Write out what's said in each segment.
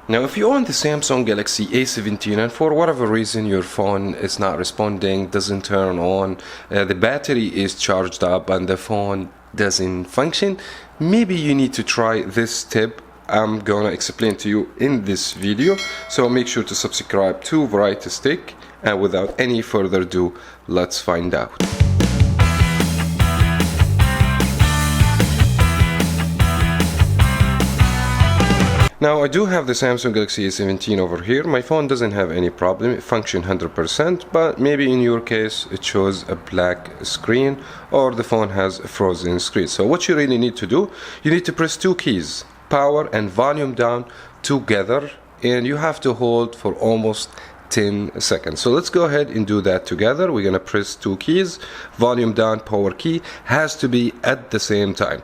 Now, if you own the Samsung Galaxy A17 and for whatever reason your phone is not responding, doesn't turn on, the battery is charged up and the phone doesn't function, maybe you need to try this tip I'm gonna explain to you in this video. So make sure to subscribe to Variety Stick, and without any further ado, let's find out. Now, I do have the Samsung Galaxy A17 over here. My phone doesn't have any problem, it functions 100%, but maybe in your case it shows a black screen or the phone has a frozen screen. So what you really need to do, you need to press two keys, power and volume down together, and you have to hold for almost 10 seconds. So let's go ahead and do that together. We're gonna press two keys, volume down, power key has to be at the same time.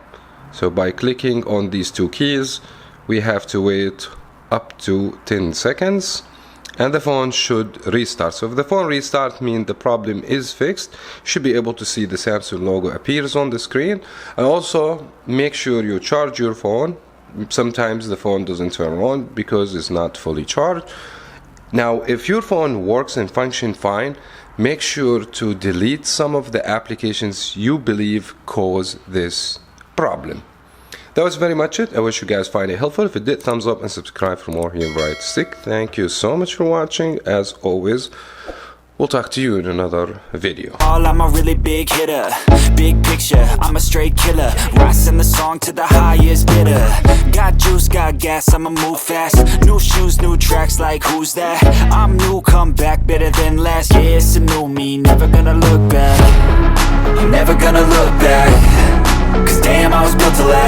So by clicking on these two keys, we have to wait up to 10 seconds and the phone should restart. So if the phone restarts, means the problem is fixed. You should be able to see the Samsung logo appears on the screen. And also make sure you charge your phone. Sometimes the phone doesn't turn on because it's not fully charged. Now, if your phone works and functions fine, make sure to delete some of the applications you believe cause this problem. That was very much it. I wish you guys find it helpful. If it did, thumbs up and subscribe for more here in Variety Stick. Thank you so much for watching. As always, we'll talk to you in another video. I'm a really big hitter, big picture, I'm a straight killer. Rising the song to the highest bidder. Got juice, got gas, I'ma move fast. New shoes, new tracks, like who's that? I'm new, come back, better than last. Yeah, it's a new me, never gonna look back. I'm never gonna look back, 'cause damn, I was built to last.